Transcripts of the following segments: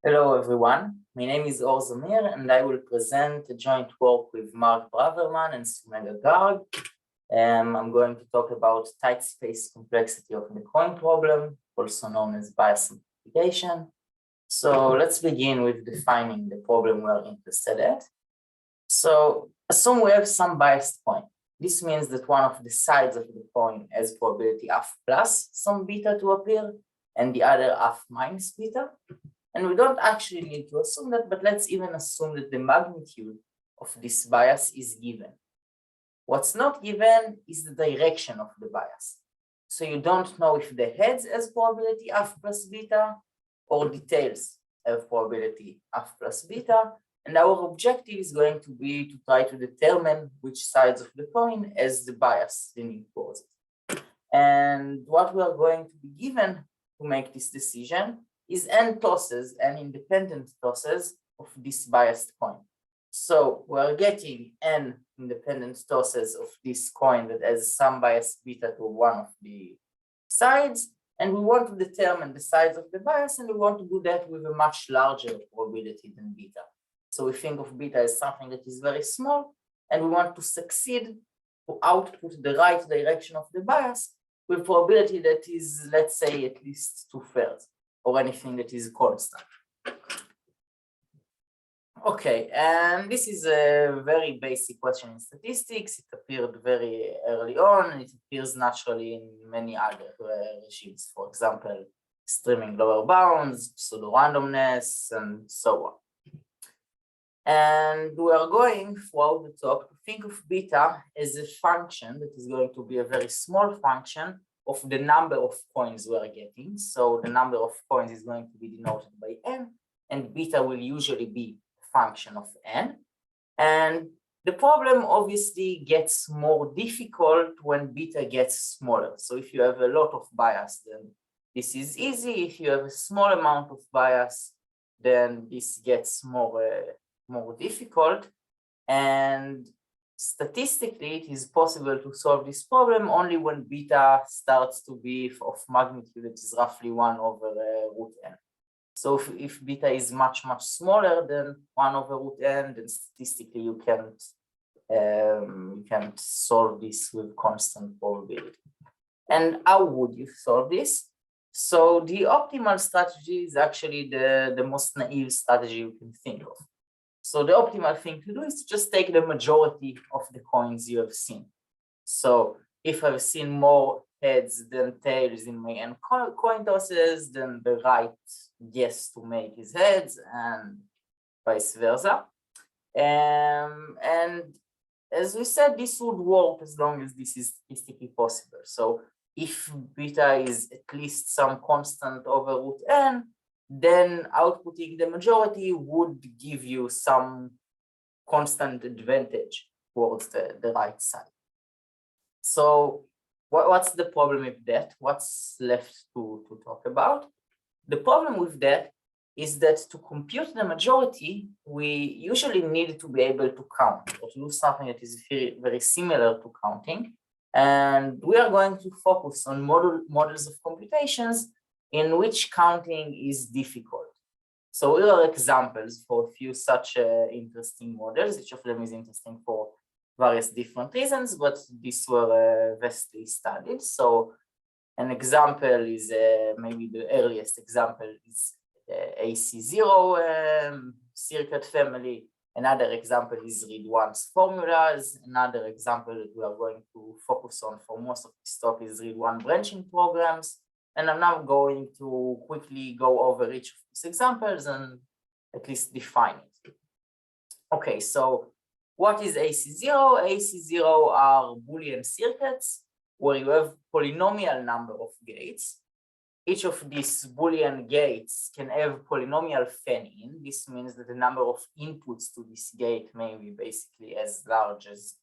Hello everyone, my name is Zamir and I will present a joint work with Mark Braverman and Sumegha Garg. I'm going to talk about tight space complexity of the coin problem, also known as bias amplification. So let's begin with defining the problem we are interested at. So assume we have some biased coin. This means that one of the sides of the coin has probability f plus some beta to appear and the other f minus beta. And we don't actually need to assume that, but let's even assume that the magnitude of this bias is given. What's not given is the direction of the bias. So you don't know if the heads has probability f plus beta or the tails have probability f plus beta. And our objective is going to be to try to determine which sides of the coin has the bias leaning towards it. And what we are going to be given to make this decision is n tosses, n independent tosses of this biased coin. So we're getting n independent tosses of this coin that has some bias beta to one of the sides, and we want to determine the size of the bias, and we want to do that with a much larger probability than beta. So we think of beta as something that is very small, and we want to succeed to output the right direction of the bias with probability that is, let's say, at least 2/3. Or anything that is constant. Okay, and this is a very basic question in statistics. It appeared very early on, and it appears naturally in many other regimes. For example, streaming lower bounds, pseudo randomness, and so on. And we are going throughout the talk to think of beta as a function that is going to be a very small function of the number of coins we are getting. So the number of coins is going to be denoted by n, and beta will usually be a function of n. And the problem obviously gets more difficult when beta gets smaller. So if you have a lot of bias, then this is easy. If you have a small amount of bias, then this gets more difficult. And statistically, it is possible to solve this problem only when beta starts to be of magnitude that is roughly 1/√n. So if beta is much smaller than 1/√n, then statistically you can't solve this with constant probability. And how would you solve this? So the optimal strategy is actually the most naive strategy you can think of. So the optimal thing to do is to just take the majority of the coins you have seen. So if I've seen more heads than tails in my n coin tosses, then the right guess to make is heads, and vice versa. And as we said, this would work as long as this is statistically possible. So if beta is at least some constant over√n, then outputting the majority would give you some constant advantage towards the right side. So what's the problem with that? What's left to talk about? The problem with that is that to compute the majority, we usually need to be able to count or to do something that is very similar to counting. And we are going to focus on models of computations in which counting is difficult. So here are examples for a few such interesting models. Each of them is interesting for various different reasons, but these were vastly studied. So an example is maybe the earliest example is AC0 circuit family. Another example is Readonce formulas. Another example that we are going to focus on for most of this talk is Read1 branching programs. And I'm now going to quickly go over each of these examples and at least define it. Okay, so what is AC0? AC0 are Boolean circuits where you have polynomial number of gates. Each of these Boolean gates can have polynomial fan-in. This means that the number of inputs to this gate may be basically as large as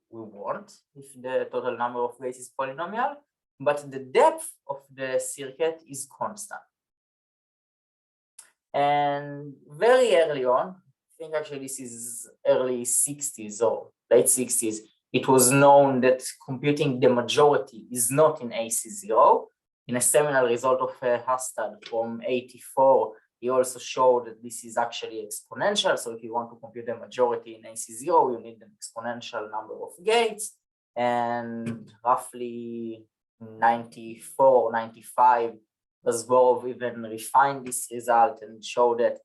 we want if the total number of gates is polynomial. But the depth of the circuit is constant. And very early on, I think actually this is early 60s or late 60s, it was known that computing the majority is not in AC0. In a seminal result of Hastad from 84, He also showed that this is actually exponential. So if you want to compute the majority in AC0, you need an exponential number of gates. And roughly 94, 95, Zborov even refined this result and showed that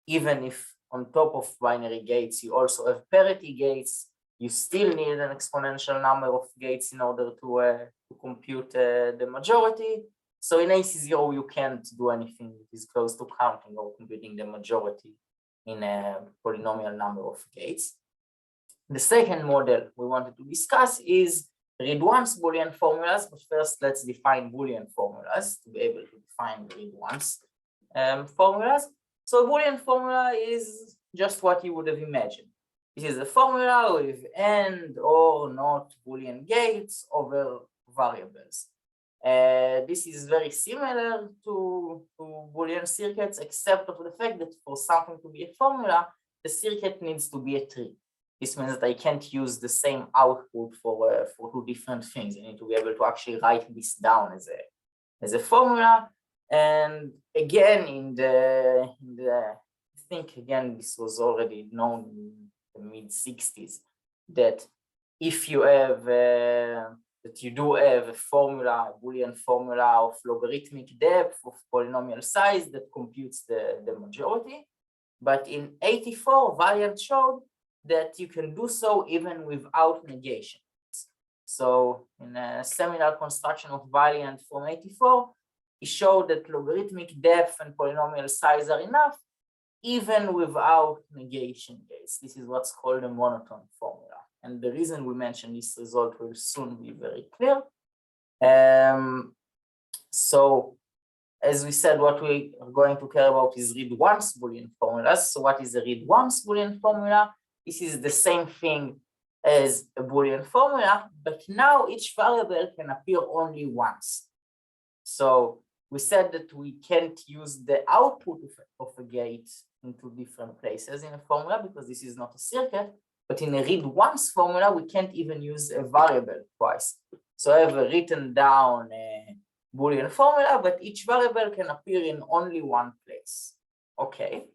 even if on top of binary gates, you also have parity gates, you still need an exponential number of gates in order to compute the majority. So in AC0, you can't do anything that is close to counting or computing the majority in a polynomial number of gates. The second model we wanted to discuss is Readonce Boolean formulas, but first let's define Boolean formulas to be able to define Readonce formulas. So a Boolean formula is just what you would have imagined. It is a formula with AND or not Boolean gates over variables. This is very similar to Boolean circuits, except for the fact that for something to be a formula, the circuit needs to be a tree. This means that I can't use the same output for two different things. I need to be able to actually write this down as a formula. And again, I think again this was already known in the mid-60s that if you have that you do have a formula, a Boolean formula of logarithmic depth of polynomial size that computes the majority. But in 84, Valiant showed that you can do so even without negation. So in a seminal construction of Valiant from 84, he showed that logarithmic depth and polynomial size are enough even without negation gates. This is what's called a monotone formula. And the reason we mention this result will soon be very clear. So as we said, what we are going to care about is Readonce Boolean formulas. So what is a Readonce Boolean formula? This is the same thing as a Boolean formula, but now each variable can appear only once. So we said that we can't use the output of a gate into different places in a formula because this is not a circuit, but in a Readonce formula, we can't even use a variable twice. So I have a written down Boolean formula, but each variable can appear in only one place. Okay.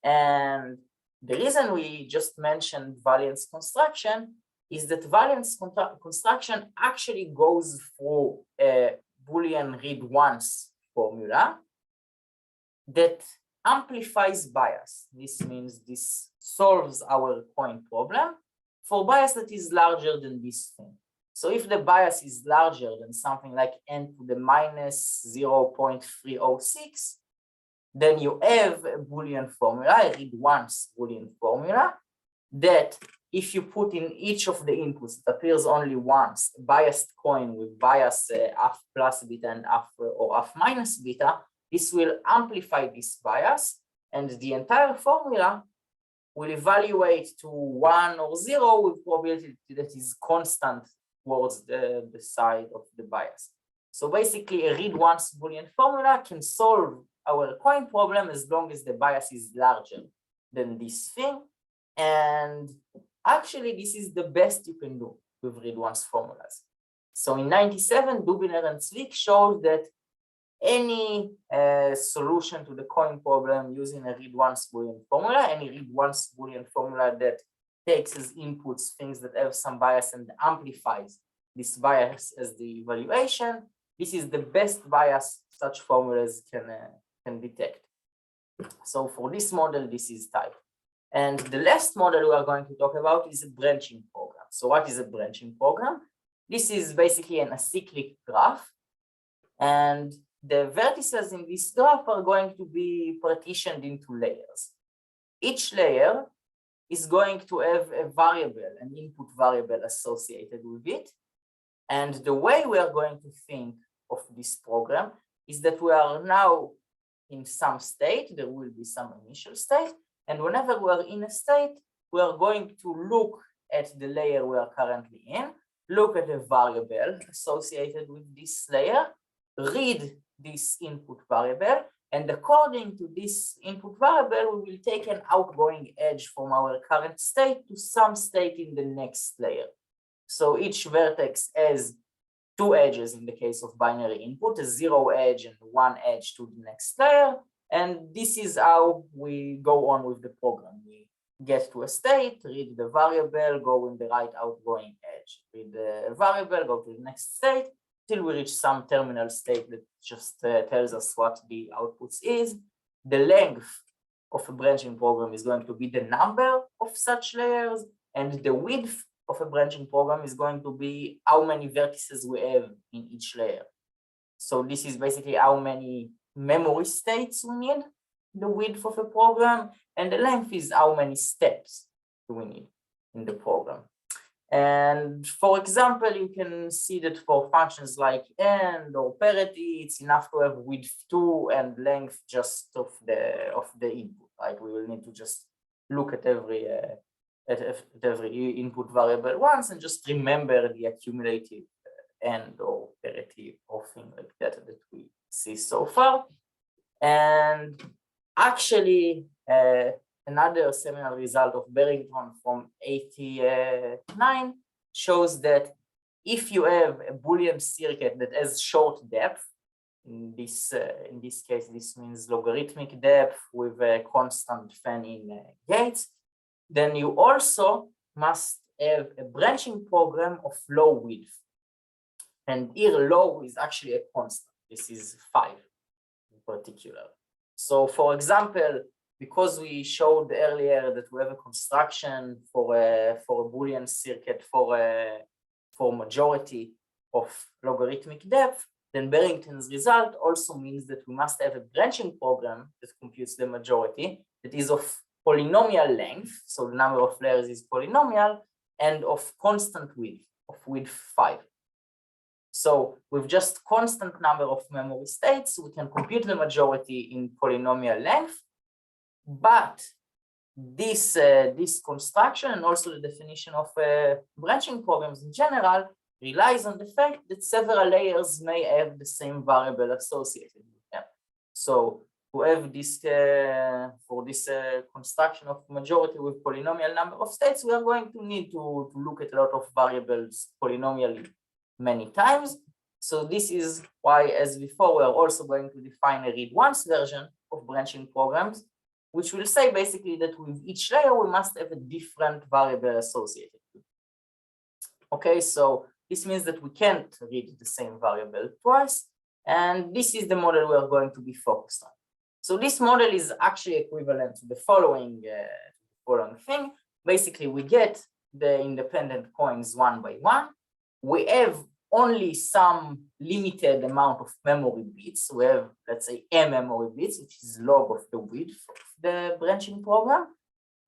And the reason we just mentioned Valiant's construction is that Valiant's construction actually goes through a Boolean Readonce formula that amplifies bias. This means this solves our coin problem for bias that is larger than this thing. So if the bias is larger than something like n to the minus 0.306, then you have a Boolean formula, a Readonce Boolean formula, that if you put in each of the inputs, it appears only once, a biased coin with bias f plus beta and f or f minus beta, this will amplify this bias, and the entire formula will evaluate to 1 or 0 with probability that is constant towards the side of the bias. So basically, a Readonce Boolean formula can solve our coin problem as long as the bias is larger than this thing. And actually, this is the best you can do with Readonce formulas. So in 97, Dubiner and Zwick showed that any solution to the coin problem using a Readonce Boolean formula, any Readonce Boolean formula that takes as inputs things that have some bias and amplifies this bias as the evaluation, this is the best bias such formulas can detect. So for this model, this is type. And the last model we are going to talk about is a branching program. So what is a branching program? This is basically an acyclic graph. And the vertices in this graph are going to be partitioned into layers. Each layer is going to have a variable, an input variable associated with it. And the way we are going to think of this program is that we are now in some state, there will be some initial state. And whenever we are in a state, we are going to look at the layer we are currently in, look at a variable associated with this layer, read this input variable, and according to this input variable, we will take an outgoing edge from our current state to some state in the next layer. So each vertex has 2 edges in the case of binary input, a 0 edge and 1 edge to the next layer. And this is how we go on with the program. We get to a state, read the variable, go in the right outgoing edge, read the variable, go to the next state, till we reach some terminal state that just tells us what the outputs is. The length of a branching program is going to be the number of such layers, and the width of a branching program is going to be how many vertices we have in each layer. So this is basically how many memory states we need, the width of a program, and the length is how many steps do we need in the program. And for example, you can see that for functions like end or parity, it's enough to have width 2 and length just of the input, right? We will need to just look at every input variable once and just remember the accumulative end or parity or thing like that we see so far. And actually, another seminal result of Barrington from 1989 shows that if you have a Boolean circuit that has short depth, in this case, this means logarithmic depth with a constant fan-in gates, then you also must have a branching program of low width. And here low is actually a constant. This is 5 in particular. So for example, because we showed earlier that we have a construction for a Boolean circuit for majority of logarithmic depth, then Barrington's result also means that we must have a branching program that computes the majority that is of polynomial length, so the number of layers is polynomial, and of constant width, of width 5. So with just constant number of memory states, we can compute the majority in polynomial length. But this construction and also the definition of branching programs in general relies on the fact that several layers may have the same variable associated with them. So to have this for this construction of majority with polynomial number of states, we are going to need to look at a lot of variables polynomially many times. So this is why, as before, we are also going to define a Readonce version of branching programs, which will say basically that with each layer, we must have a different variable associated with it. Okay, so this means that we can't read the same variable twice, and this is the model we are going to be focused on. So this model is actually equivalent to the following thing. Basically, we get the independent coins one by one. We have only some limited amount of memory bits. We have, let's say, m memory bits, which is log of the width of the branching program.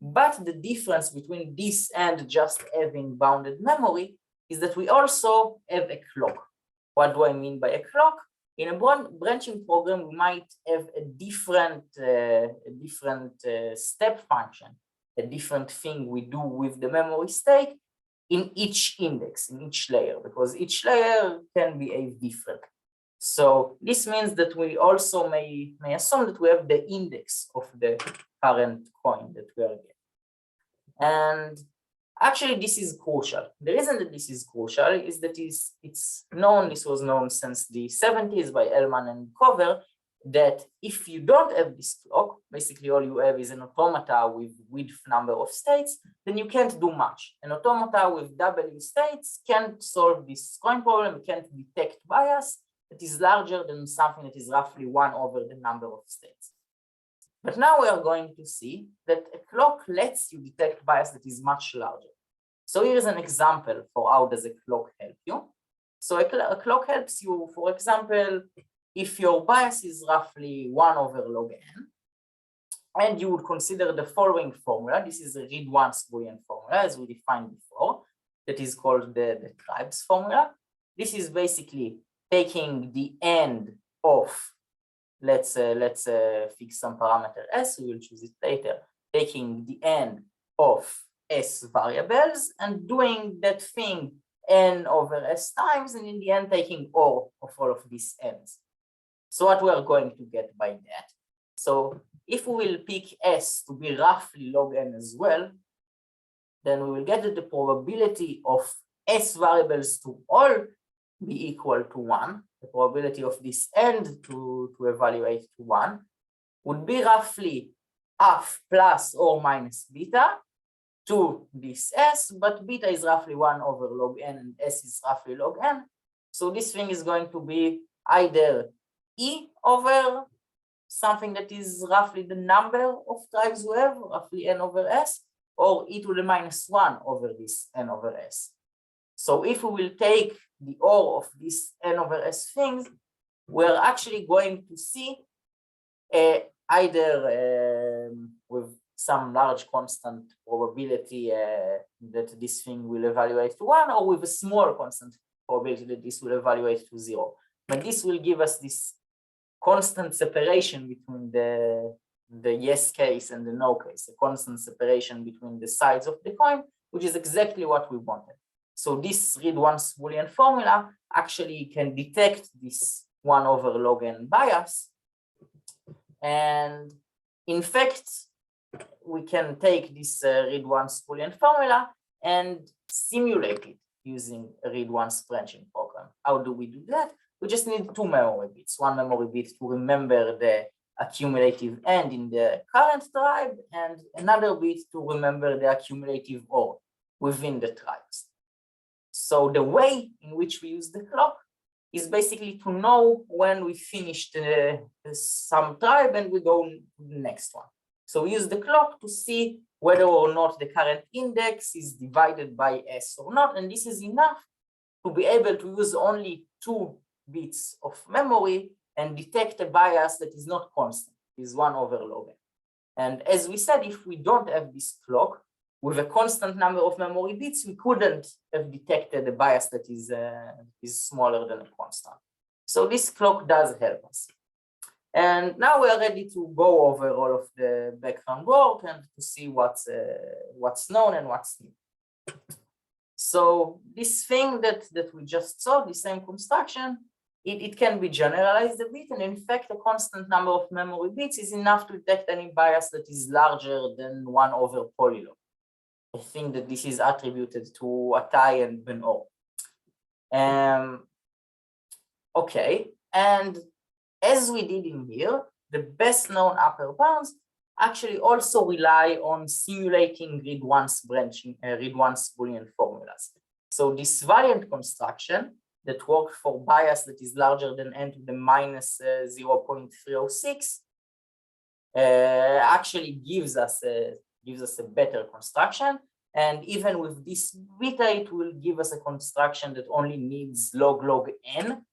But the difference between this and just having bounded memory is that we also have a clock. What do I mean by a clock? In a branching program, we might have a different step function, a different thing we do with the memory state in each index, in each layer, because each layer can behave differently. So this means that we also may assume that we have the index of the current coin that we are getting. And actually, this is crucial. The reason that this is crucial is that it's known, this was known since the 70s by Ellman and Cover, that if you don't have this clock, basically all you have is an automata with width number of states, then you can't do much. An automata with W states can't solve this coin problem, it can't detect bias that is larger than something that is roughly 1 over the number of states. But now we are going to see that a clock lets you detect bias that is much larger. So here is an example for how does a clock help you. So a clock helps you, for example, if your bias is roughly 1 over log n, and you would consider the following formula. This is a Readonce Boolean formula, as we defined before, that is called the tribes formula. This is basically taking the end of, let's fix some parameter s, we will choose it later, taking the end of s variables and doing that thing n over s times, and in the end taking O of all of these n's. So what we are going to get by that? So if we will pick s to be roughly log n as well, then we will get that the probability of s variables to all be equal to 1, the probability of this end to evaluate to 1, would be roughly half plus or minus beta to this S, but beta is roughly 1 over log n and S is roughly log n. So this thing is going to be either E over something that is roughly the number of tribes we have, roughly n over S, or e to the minus 1 over this n over S. So if we will take the OR of this n over S things, we're actually going to see either with some large constant probability that this thing will evaluate to 1, or with a small constant probability that this will evaluate to 0. But this will give us this constant separation between the yes case and the no case, a constant separation between the sides of the coin, which is exactly what we wanted. So this Readonce Boolean formula actually can detect this 1 over log n bias. And in fact, we can take this Readonce Boolean formula and simulate it using a Readonce branching program. How do we do that? We just need 2 memory bits. One memory bit to remember the accumulative end in the current tribe, and another bit to remember the accumulative OR within the tribes. So the way in which we use the clock is basically to know when we finished some tribe and we go to the next one. So we use the clock to see whether or not the current index is divided by S or not, and this is enough to be able to use only 2 bits of memory and detect a bias that is not constant, is 1 over log n. And as we said, if we don't have this clock with a constant number of memory bits, we couldn't have detected a bias that is smaller than a constant. So this clock does help us. And now we are ready to go over all of the background work and to see what's known and what's new. So this thing that we just saw, the same construction, it can be generalized a bit, and in fact, a constant number of memory bits is enough to detect any bias that is larger than 1 over polylog. I think that this is attributed to Attai and Ben-Or. Okay, and as we did in here, the best known upper bounds actually also rely on simulating Readonce branching, Readonce Boolean formulas. So this variant construction that works for bias that is larger than n to the minus 0.306 actually gives us a better construction. And even with this beta, it will give us a construction that only needs log n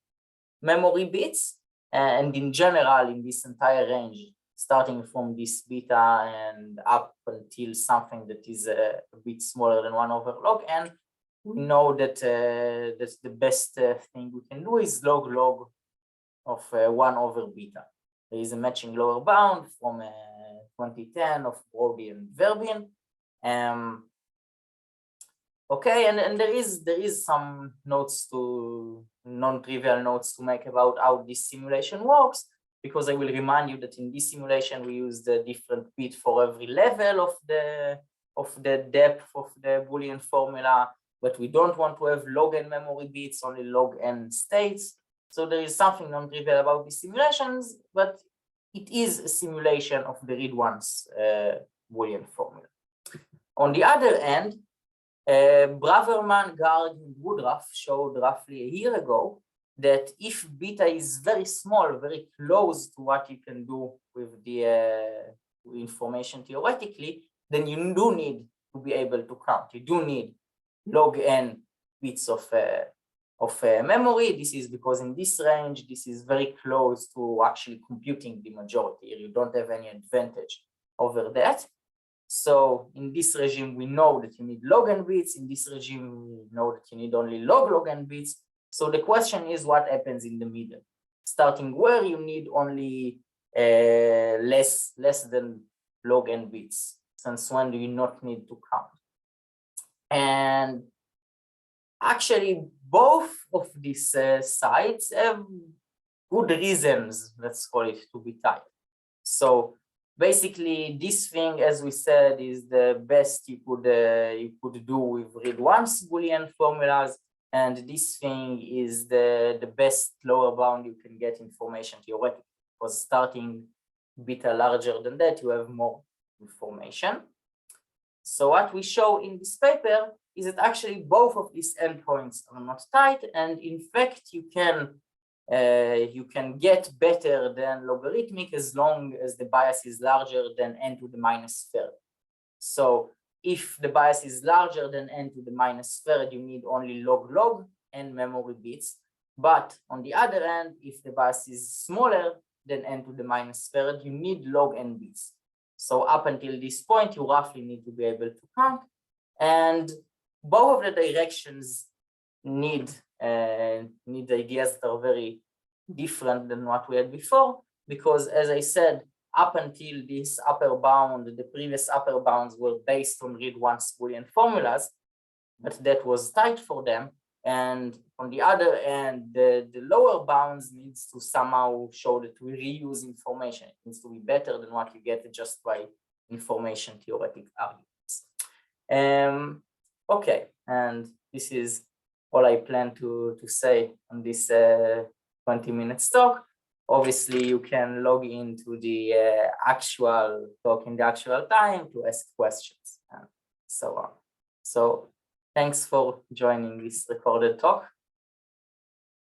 memory bits. And in general, in this entire range, starting from this beta and up until something that is a bit smaller than 1 over log n, we know that that's the best thing we can do is log of 1 over beta. There is a matching lower bound from 2010 of Brody and Verbian. Okay, and there is some notes to non-trivial notes to make about how this simulation works, because I will remind you that in this simulation we use the different bit for every level of the depth of the Boolean formula, but we don't want to have log n memory bits, only log n states. So there is something non-trivial about these simulations, but it is a simulation of the Readonce Boolean formula. On the other hand, Braverman, Garg, and Woodruff showed roughly a year ago that if beta is very small, very close to what you can do with the information theoretically, then you do need to be able to count. You do need log n bits of memory. This is because in this range, this is very close to actually computing the majority. You don't have any advantage over that. So in this regime, we know that you need log n bits. In this regime, we know that you need only log n bits. So the question is what happens in the middle, starting where you need only less than log n bits, since when do you not need to count? And actually, both of these sides have good reasons, let's call it, to be tight. So basically, this thing, as we said, is the best you could do with Readonce Boolean formulas, and this thing is the best lower bound you can get information theoretically, because starting beta larger than that, you have more information. So what we show in this paper is that actually both of these endpoints are not tight, and in fact you can get better than logarithmic as long as the bias is larger than n to the minus third. So if the bias is larger than n to the minus third, you need only log and memory bits. But on the other hand, if the bias is smaller than n to the minus third, you need log n bits. So up until this point, you roughly need to be able to count. And both of the directions need ideas that are very different than what we had before, because as I said, up until this upper bound, the previous upper bounds were based on Readonce Boolean formulas, but that was tight for them. And on the other end, the lower bounds needs to somehow show that we reuse information. It needs to be better than what you get just by information theoretic arguments. Okay, and this is all I plan to say on this 20-minute talk. Obviously, you can log into the actual talk in the actual time to ask questions and so on. So thanks for joining this recorded talk.